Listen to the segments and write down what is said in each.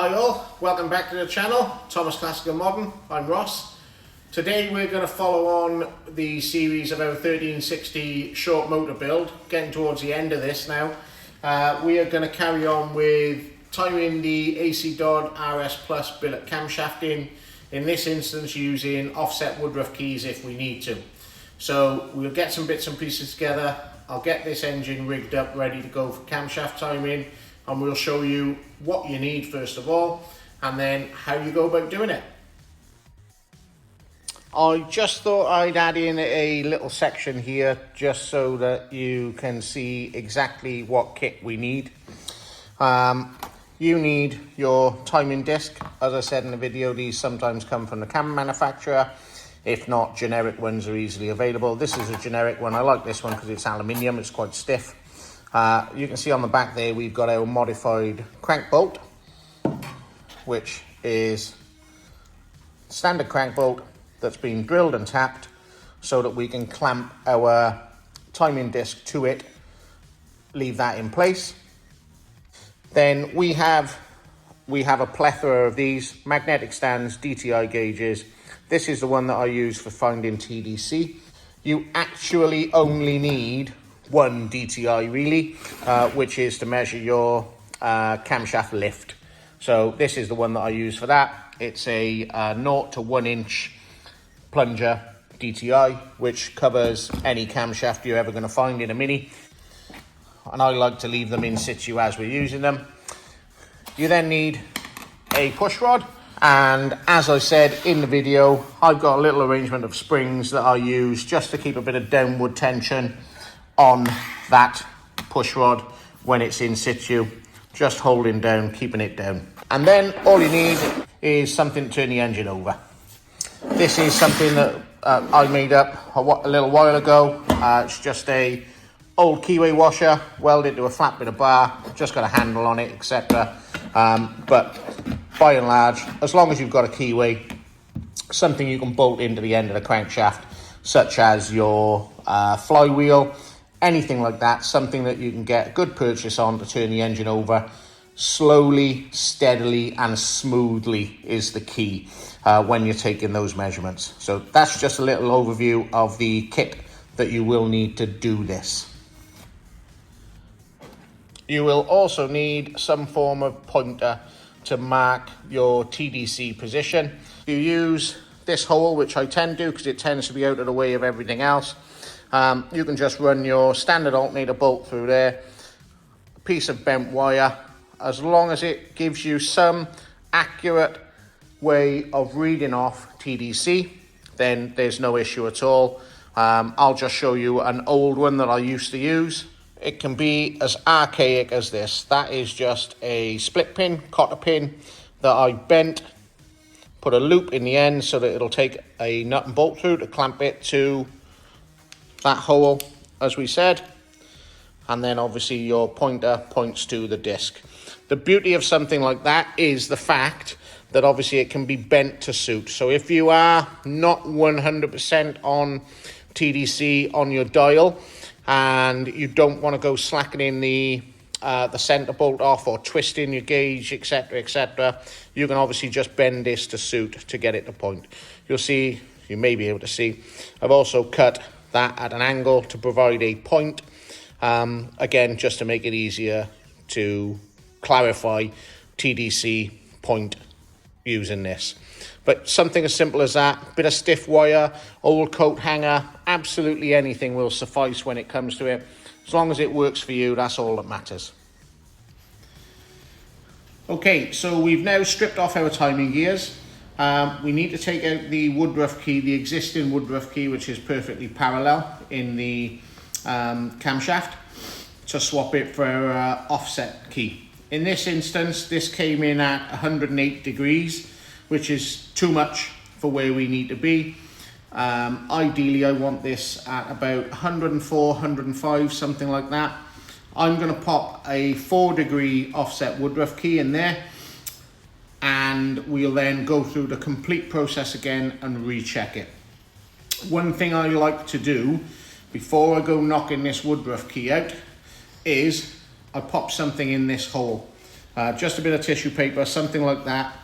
Hi all, welcome back to the channel, Thomas Classical Modern, I'm Ross. Today we're going to follow on the series of our 1360 short motor build, getting towards the end of this now. We are going to carry on with timing the AC Dodd RS Plus billet camshaft in this instance using offset Woodruff keys if we need to. So we'll get some bits and pieces together, I'll get this engine rigged up ready to go for camshaft timing, and we'll show you what you need first of all and then how you go about doing it. I just thought I'd add in a little section here just so that you can see exactly what kit we need. You need your timing disc. As I said in the video, these sometimes come from the camera manufacturer. If not, generic ones are easily available. This is a generic one. I like this one because it's aluminium, it's quite stiff. You can see on the back there we've got our modified crank bolt, which is standard crank bolt that's been drilled and tapped so that we can clamp our timing disc to it, leave that in place. Then we have a plethora of these magnetic stands, DTI gauges. This is the one that I use for finding TDC. You actually only need one DTI really, which is to measure your camshaft lift. So this is the one that I use for that. It's a 0 to 1 inch plunger DTI, which covers any camshaft you're ever going to find in a Mini. And I like to leave them in situ as we're using them. You then need a push rod. And as I said in the video, I've got a little arrangement of springs that I use just to keep a bit of downward tension on that push rod when it's in situ, just holding down, keeping it down. And then all you need is something to turn the engine over. This is something that I made up a little while ago. It's just a old keyway washer welded to a flat bit of bar, just got a handle on it, etc. But by and large, as long as you've got a keyway, something you can bolt into the end of the crankshaft, such as your flywheel, anything like that, something that you can get a good purchase on to turn the engine over slowly, steadily and smoothly is the key when you're taking those measurements. So that's just a little overview of the kit that you will need to do this. You will also need some form of pointer to mark your TDC position. You use this hole, which I tend to because it tends to be out of the way of everything else. You can just run your standard alternator bolt through there, a piece of bent wire. As long as it gives you some accurate way of reading off TDC, then there's no issue at all. I'll just show you an old one that I used to use. It can be as archaic as this. That is just a split pin, cotter pin that I bent, put a loop in the end so that it'll take a nut and bolt through to clamp it to that hole, as we said. And then obviously your pointer points to the disc. The beauty of something like that is the fact that obviously it can be bent to suit. So if you are not 100% on TDC on your dial and you don't want to go slackening the center bolt off or twisting your gauge, etc., you can obviously just bend this to suit to get it to point. You'll see, you may be able to see, I've also cut that at an angle to provide a point, again just to make it easier to clarify TDC point using this. But something as simple as that, bit of stiff wire, old coat hanger, absolutely anything will suffice when it comes to it. As long as it works for you, that's all that matters. Okay, so we've now stripped off our timing gears. We need to take out the Woodruff key, the existing Woodruff key, which is perfectly parallel in the camshaft, to swap it for our offset key. In this instance, this came in at 108 degrees, which is too much for where we need to be. Ideally, I want this at about 104, 105, something like that. I'm going to pop a 4-degree offset Woodruff key in there, and we'll then go through the complete process again and recheck it. One thing I like to do before I go knocking this Woodruff key out is I pop something in this hole. just a bit of tissue paper, something like that.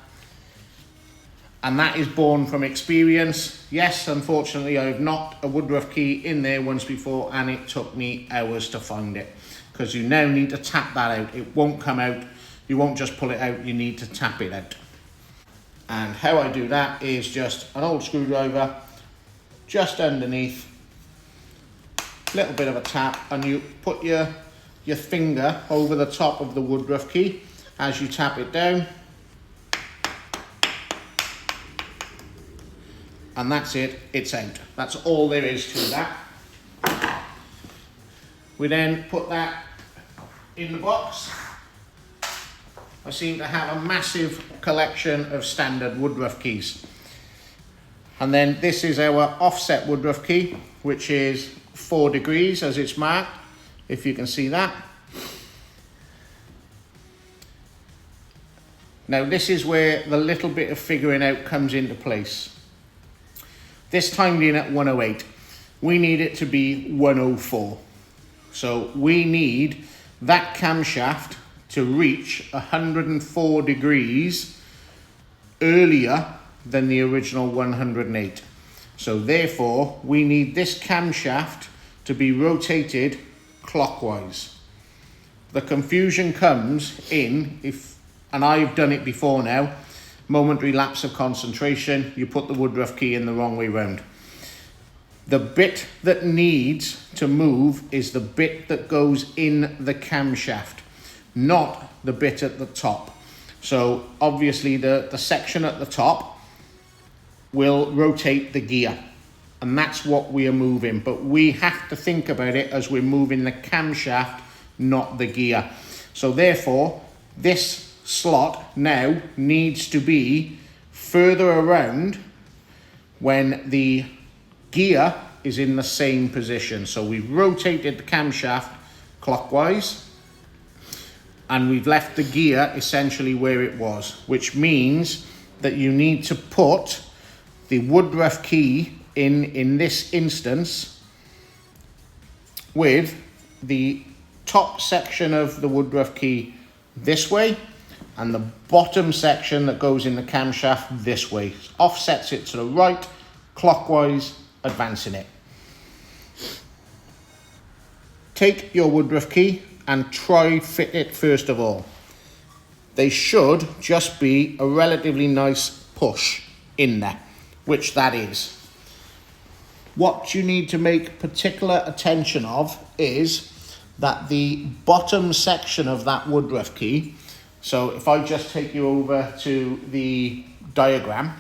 And that is born from experience. Yes, unfortunately, I've knocked a Woodruff key in there once before and it took me hours to find it, because you now need to tap that out. It won't come out. You won't just pull it out, you need to tap it out. And how I do that is just an old screwdriver, just underneath, little bit of a tap, and you put your finger over the top of the Woodruff key as you tap it down. And that's it, it's out. That's all there is to that. We then put that in the box. I seem to have a massive collection of standard Woodruff keys. And then this is our offset Woodruff key, which is 4 degrees as it's marked, if you can see that. Now this is where the little bit of figuring out comes into place. This timed in at 108. We need it to be 104. So we need that camshaft to reach 104 degrees earlier than the original 108. So therefore, we need this camshaft to be rotated clockwise. The confusion comes in and I've done it before now, momentary lapse of concentration, you put the Woodruff key in the wrong way round. The bit that needs to move is the bit that goes in the camshaft, not the bit at the top. So obviously the section at the top will rotate the gear, and that's what we are moving, but we have to think about it as we're moving the camshaft, not the gear. So therefore, this slot now needs to be further around when the gear is in the same position. So we've rotated the camshaft clockwise and we've left the gear essentially where it was, which means that you need to put the Woodruff key in this instance with the top section of the Woodruff key this way and the bottom section that goes in the camshaft this way. Offsets it to the right, clockwise, advancing it. Take your Woodruff key and try fit it first of all. They should just be a relatively nice push in there, which that is. What you need to make particular attention of is that the bottom section of that Woodruff key, so if I just take you over to the diagram,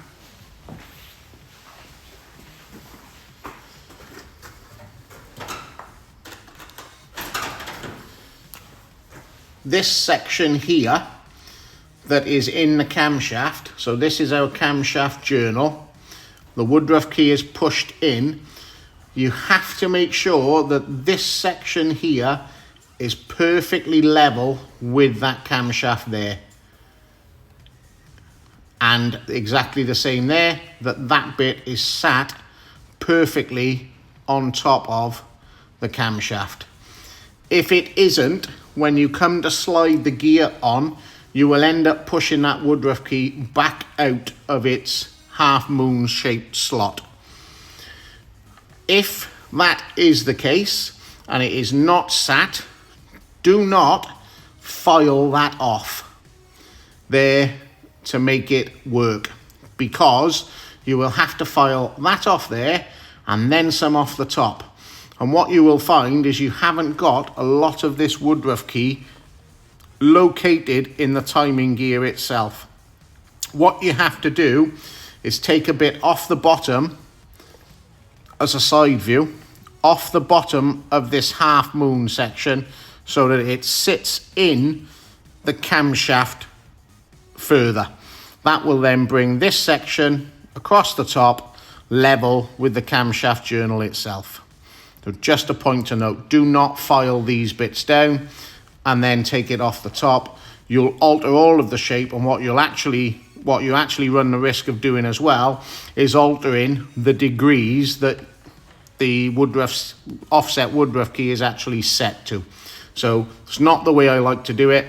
this section here that is in the camshaft, so this is our camshaft journal, the Woodruff key is pushed in. You have to make sure that this section here is perfectly level with that camshaft there. And exactly the same there, that bit is sat perfectly on top of the camshaft. If it isn't, when you come to slide the gear on, you will end up pushing that Woodruff key back out of its half moon shaped slot. If that is the case and it is not sat, do not file that off there to make it work, because you will have to file that off there and then some off the top. And what you will find is you haven't got a lot of this Woodruff key located in the timing gear itself. What you have to do is take a bit off the bottom as a side view, off the bottom of this half moon section, so that it sits in the camshaft further. That will then bring this section across the top level with the camshaft journal itself. So just a point to note, do not file these bits down and then take it off the top. You'll alter all of the shape, and what you actually run the risk of doing as well is altering the degrees that the offset Woodruff key is actually set to. So it's not the way I like to do it.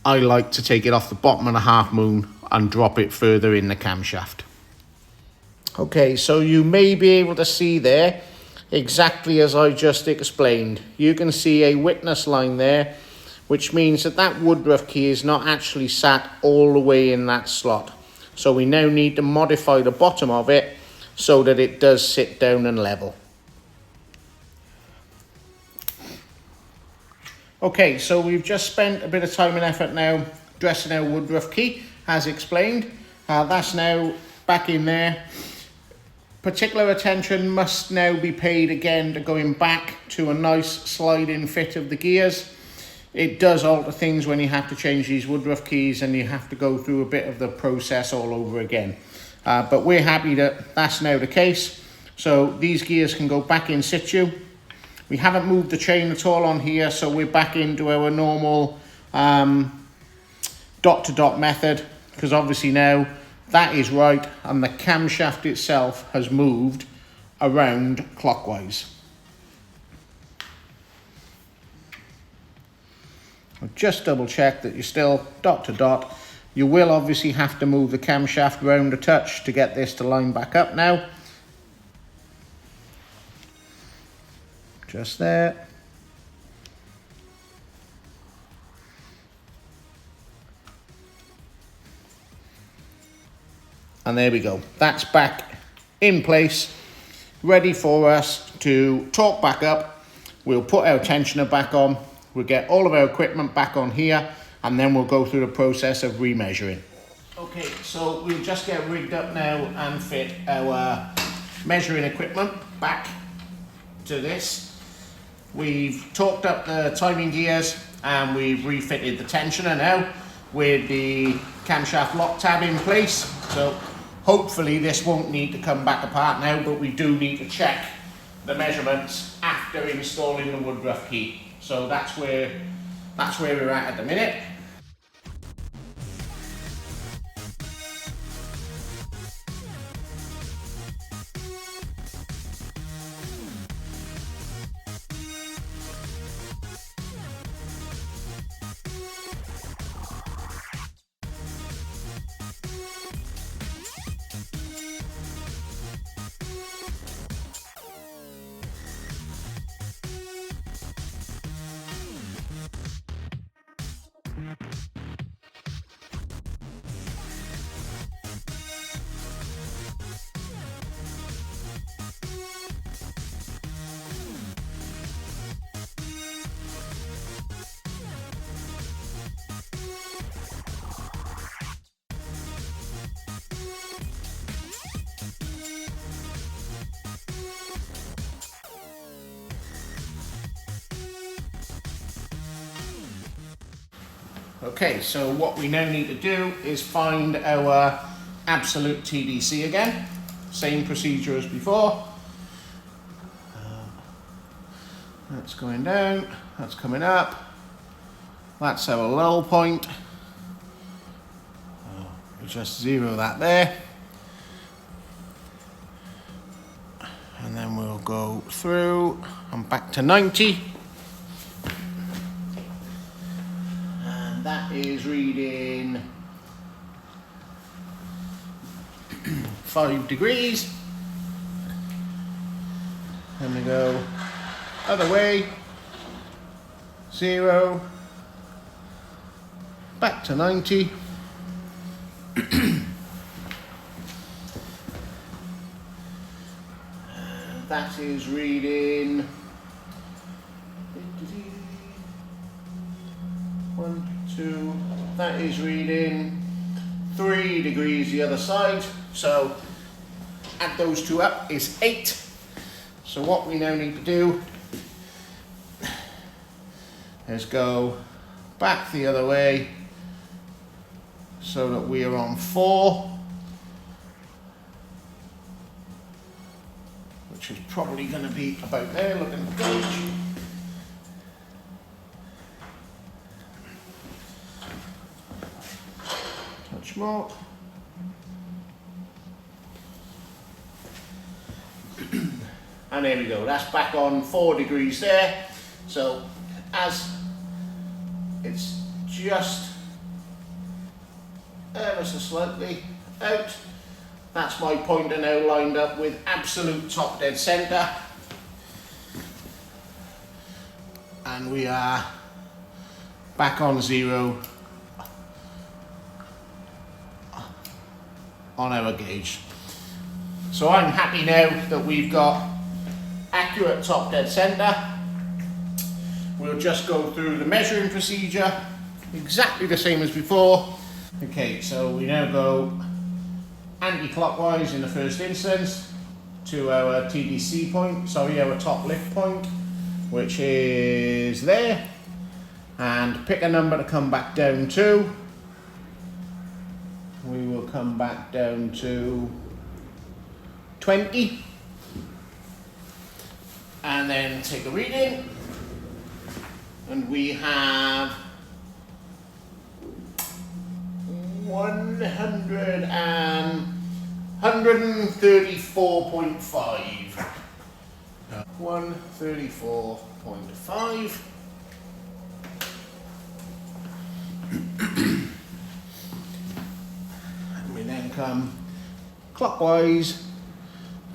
I like to take it off the bottom of the half moon and drop it further in the camshaft. Okay, so you may be able to see there exactly as I just explained. You can see a witness line there, which means that that Woodruff key is not actually sat all the way in that slot. So we now need to modify the bottom of it so that it does sit down and level. Okay, so we've just spent a bit of time and effort now dressing our Woodruff key, as explained. That's now back in there. Particular attention must now be paid again to going back to a nice slide-in fit of the gears. It does alter things when you have to change these Woodruff keys and you have to go through a bit of the process all over again. But we're happy that that's now the case. So these gears can go back in situ. We haven't moved the chain at all on here, so we're back into our normal dot-to-dot method, because obviously now that is right and the camshaft itself has moved around clockwise. I'll just double check that you're still dot to dot. You will obviously have to move the camshaft round a touch to get this to line back up now. Just there. And there we go. That's back in place, ready for us to torque back up. We'll put our tensioner back on. We'll get all of our equipment back on here, and then we'll go through the process of remeasuring. Okay, so we'll just get rigged up now and fit our measuring equipment back to this. We've torqued up the timing gears and we've refitted the tensioner now with the camshaft lock tab in place. So hopefully this won't need to come back apart now, but we do need to check the measurements after installing the Woodruff key. So that's where we're at the minute. Okay, so what we now need to do is find our absolute TDC again. Same procedure as before. That's going down, that's coming up. That's our low point. We'll just zero that there. And then we'll go through and back to 90. That is reading 5 degrees. Then we go other way, 0, back to 90. That is reading 1, 2, that is reading 3 degrees the other side. So add those two up is 8. So what we now need to do is go back the other way so that we are on 4, which is probably going to be about there, looking at the gauge. Touch more. And there we go, that's back on 4 degrees there. So as it's just ever so slightly out. That's my pointer now lined up with absolute top dead centre. And we are back on 0 on our gauge. So I'm happy now that we've got accurate top dead centre. We'll just go through the measuring procedure, exactly the same as before. Okay, so we now go anti-clockwise in the first instance to our TDC point, our top lift point, which is there, and pick a number to come back down to. We will come back down to 20, and then take a reading, and we have 134.5. 134.5. And we then come clockwise,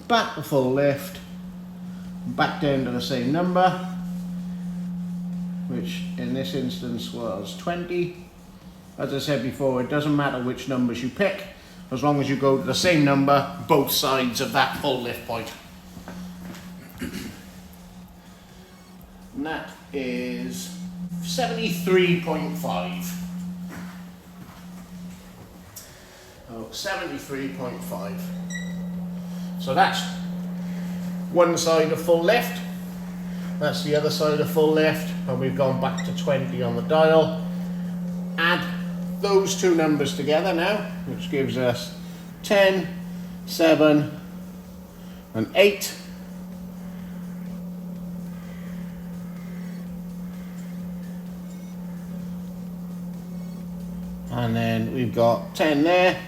back to full lift, back down to the same number, which in this instance was 20. As I said before, it doesn't matter which numbers you pick, as long as you go to the same number both sides of that full lift point. And that is 73.5. Oh, 73.5. So that's one side of full lift. That's the other side of full lift, and we've gone back to 20 on the dial. Add those two numbers together now, which gives us 10, 7, and 8. And then we've got 10 there,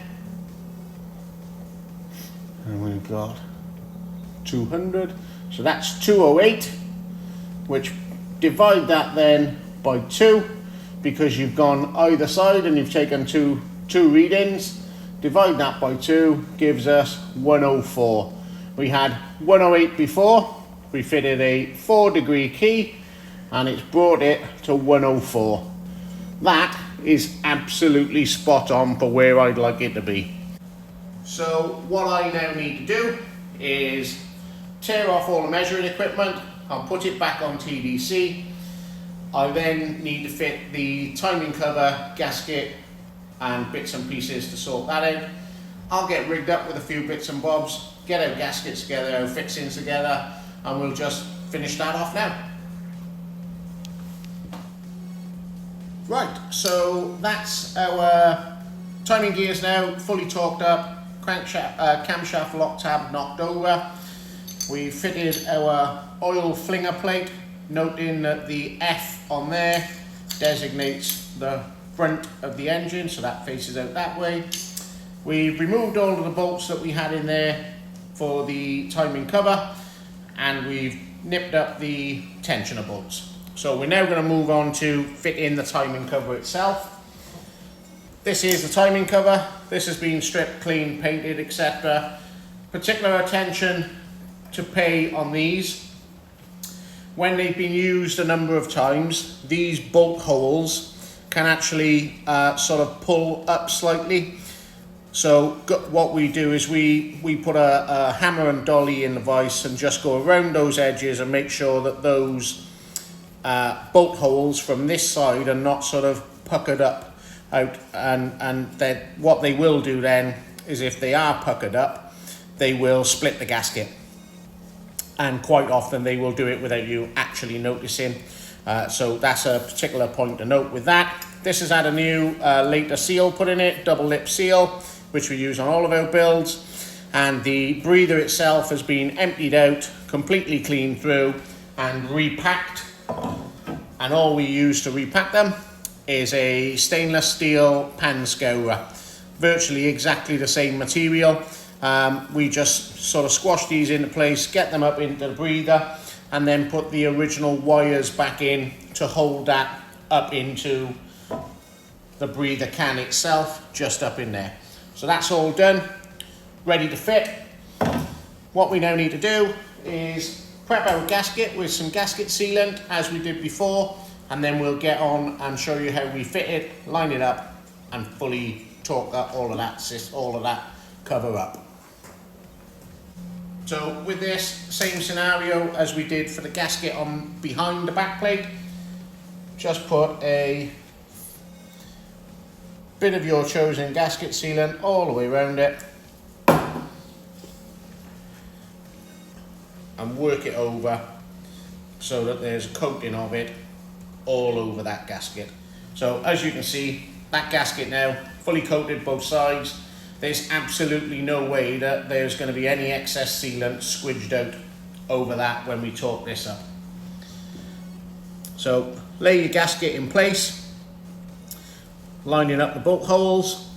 and we've got 200, so that's 208, which divide that then by 2, because you've gone either side and you've taken two readings. Divide that by 2 gives us 104. We had 108 before. We fitted a 4-degree key and it's brought it to 104. That is absolutely spot on for where I'd like it to be. So what I now need to do is tear off all the measuring equipment. I'll put it back on TDC. I then need to fit the timing cover, gasket and bits and pieces to sort that out. I'll get rigged up with a few bits and bobs, get our gaskets together, our fixings together, and we'll just finish that off now. Right, so that's our timing gears now fully torqued up, camshaft lock tab knocked over. We fitted our oil flinger plate, noting that the F on there designates the front of the engine, so that faces out that way. We've removed all of the bolts that we had in there for the timing cover, and we've nipped up the tensioner bolts. So we're now going to move on to fit in the timing cover itself. This is the timing cover. This has been stripped, cleaned, painted, etc. Particular attention to pay on these. When they've been used a number of times, these bolt holes can actually sort of pull up slightly. So what we do is we put a hammer and dolly in the vise and just go around those edges and make sure that those bolt holes from this side are not sort of puckered up out, and then what they will do then is, if they are puckered up, they will split the gasket, and quite often they will do it without you actually noticing. So that's a particular point to note with that. This has had a new later seal put in it, double lip seal, which we use on all of our builds, and the breather itself has been emptied out, completely cleaned through and repacked, and all we use to repack them is a stainless steel pan scourer, virtually exactly the same material. We just sort of squash these into place, get them up into the breather, and then put the original wires back in to hold that up into the breather can itself just up in there. So that's all done, ready to fit. What we now need to do is prep our gasket with some gasket sealant as we did before, and then we'll get on and show you how we fit it, line it up, and fully torque up all of that cover up. So with this, same scenario as we did for the gasket on behind the back plate. Just put a bit of your chosen gasket sealant all the way around it and work it over so that there's a coating of it all over that gasket. So as you can see, that gasket now fully coated both sides. There's absolutely no way that there's going to be any excess sealant squidged out over that when we torque this up. So lay your gasket in place, lining up the bolt holes.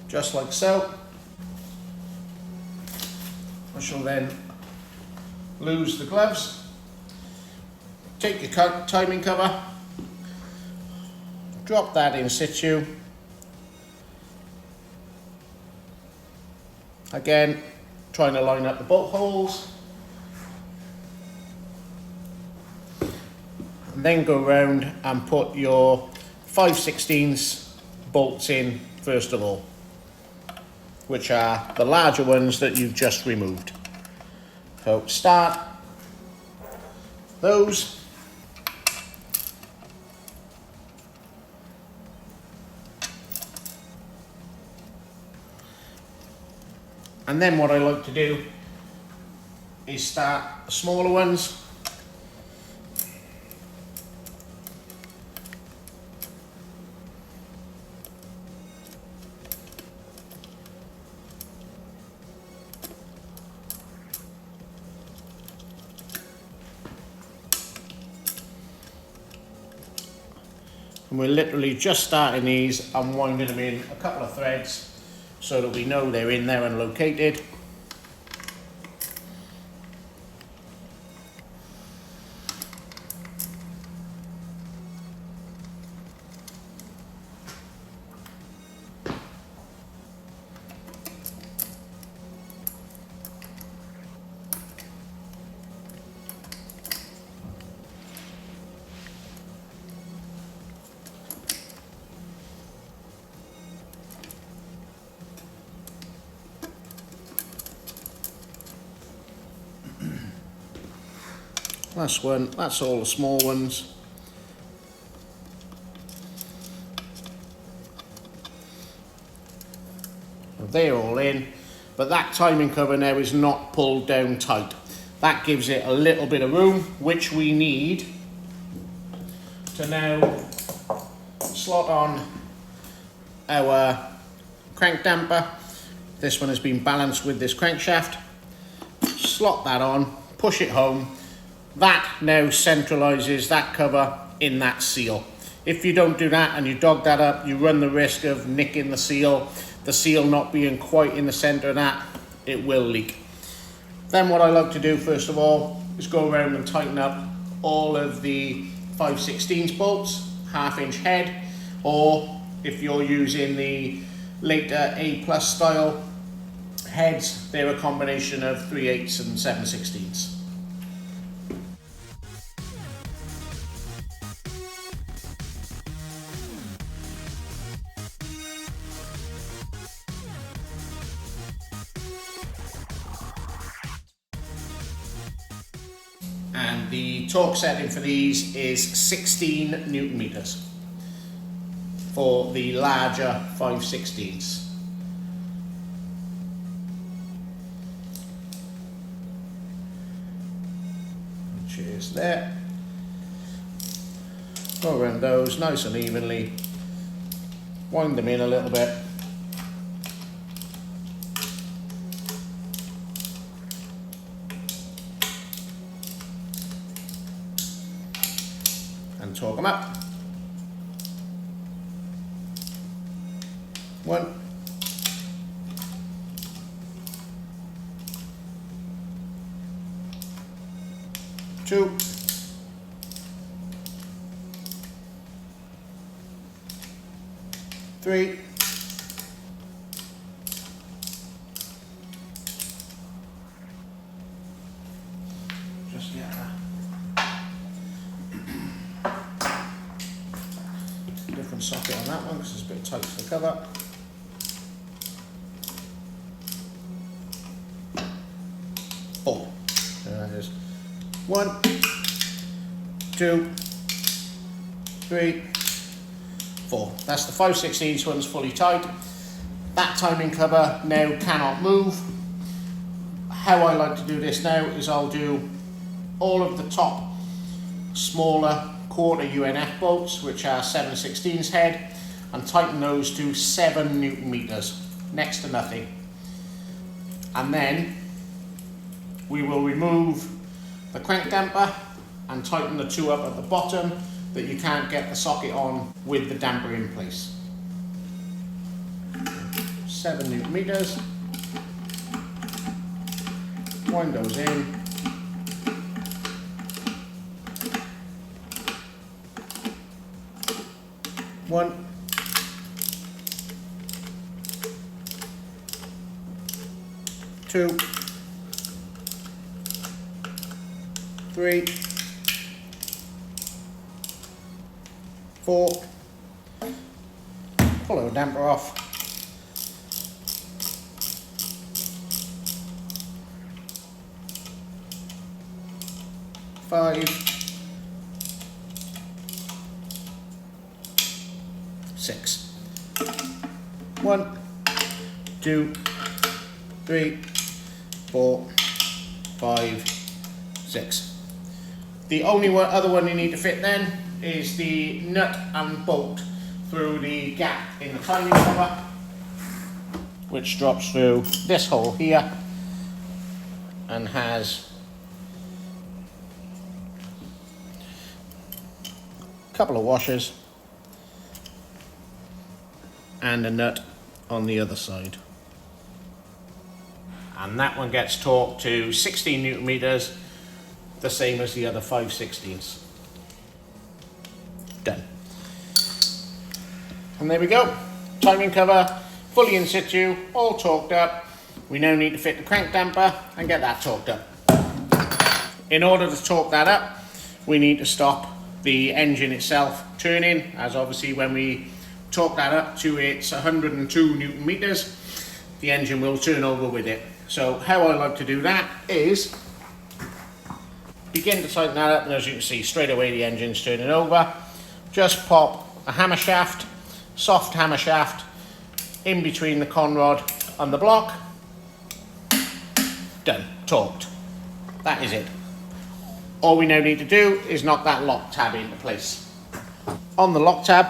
Just like so. I shall then lose the gloves. Take your timing cover, drop that in situ. Again, trying to line up the bolt holes. And then go around and put your 5/16 bolts in first of all, which are the larger ones that you've just removed. So start those. And then what I like to do is start the smaller ones. And we're literally just starting these and winding them in a couple of threads so that we know they're in there and located. Last one, that's all the small ones. They're all in, but that timing cover now is not pulled down tight. That gives it a little bit of room, which we need to now slot on our crank damper. This one has been balanced with this crankshaft. Slot that on, push it home. That now centralises that cover in that seal. If you don't do that and you dog that up, you run the risk of nicking the seal not being quite in the centre of that, it will leak. Then what I like to do first of all is go around and tighten up all of the 5/16 bolts, 1/2 inch head, or if you're using the later A+ style heads, they're a combination of 3/8 and 7/16. And the torque setting for these is 16 Newton meters for the larger 5/16. Which is there. Go around those nice and evenly, wind them in a little bit. And torque them up. 1, 2, 2, 3, 'Cause different socket on that one because it's a bit tight to the cover. 4. So that is 1, 2, 3, 4. That's the 5/16 one's fully tight. That timing cover now cannot move. How I like to do this now is I'll do all of the top smaller quarter UNF bolts, which are 7/16 head, and tighten those to 7 Newton meters, next to nothing. And then we will remove the crank damper and tighten the 2 up at the bottom that you can't get the socket on with the damper in place. 7 Newton meters. Wind those in. One, 2, 3, 4. Pull the damper off. 5, 6. 1, 2, 3, 4, 5, 6. The only other one you need to fit then is the nut and bolt through the gap in the timing cover, which drops through this hole here and has a couple of washers and a nut on the other side. And that one gets torqued to 16 Newton meters, the same as the other 5/16. Done. And there we go. Timing cover, fully in situ, all torqued up. We now need to fit the crank damper and get that torqued up. In order to torque that up, we need to stop the engine itself turning, as obviously when we torque that up to its 102 Newton meters, the engine will turn over with it. So how I like to do that is begin to tighten that up, and as you can see straight away the engine's turning over. Just pop a hammer shaft, soft hammer shaft, in between the conrod and the block. Done, torqued. That is it. All we now need to do is knock that lock tab into place. On the lock tab,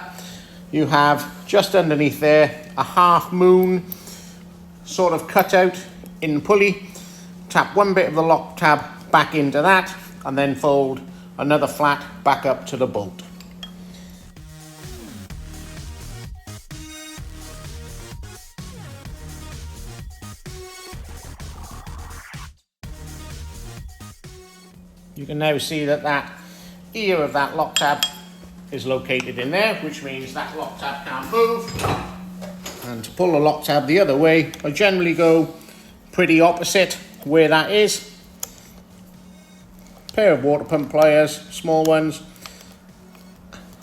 you have just underneath there a half moon sort of cutout in the pulley. Tap one bit of the lock tab back into that and then fold another flat back up to the bolt. You can now see that that ear of that lock tab is located in there, which means that lock tab can't move. And to pull the lock tab the other way, I generally go pretty opposite where that is. Pair of water pump pliers, small ones,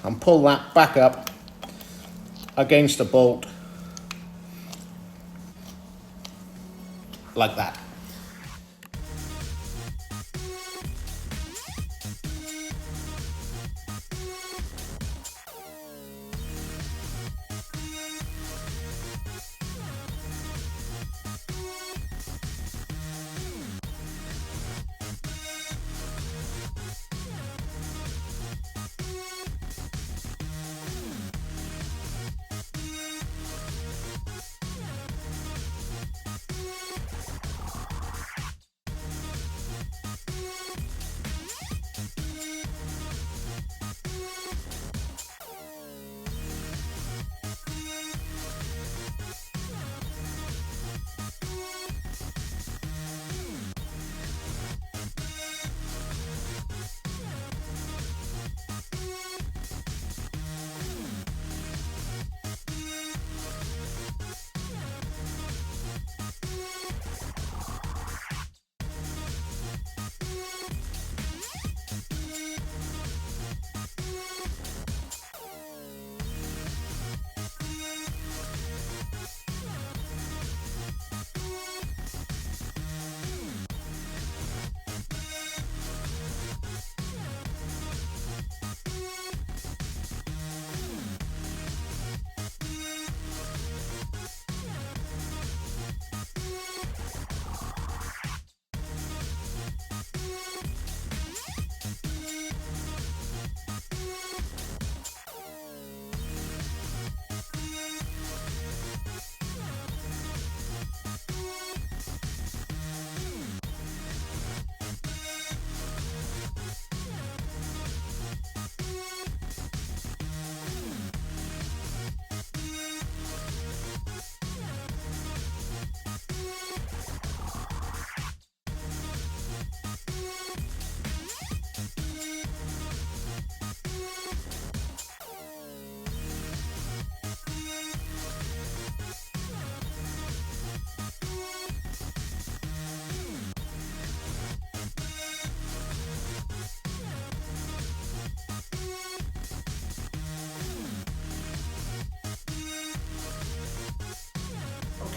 and pull that back up against the bolt like that.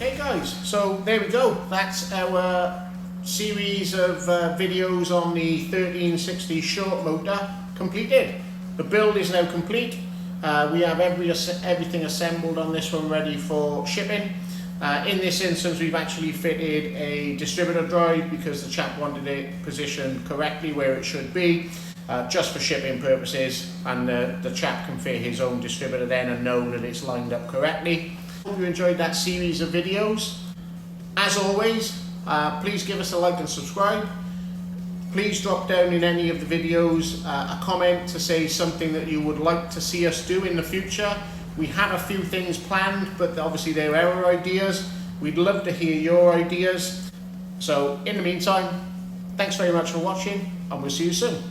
Okay guys, so there we go. That's our series of videos on the 1360 short motor completed. The build is now complete. We have everything assembled on this one ready for shipping. In this instance, we've actually fitted a distributor drive because the chap wanted it positioned correctly where it should be, just for shipping purposes, and the chap can fit his own distributor then and know that it's lined up correctly. Hope you enjoyed that series of videos. As always, please give us a like and subscribe. Please drop down in any of the videos a comment to say something that you would like to see us do in the future. We have a few things planned, but obviously they're our ideas. We'd love to hear your ideas. So in the meantime, thanks very much for watching, and we'll see you soon.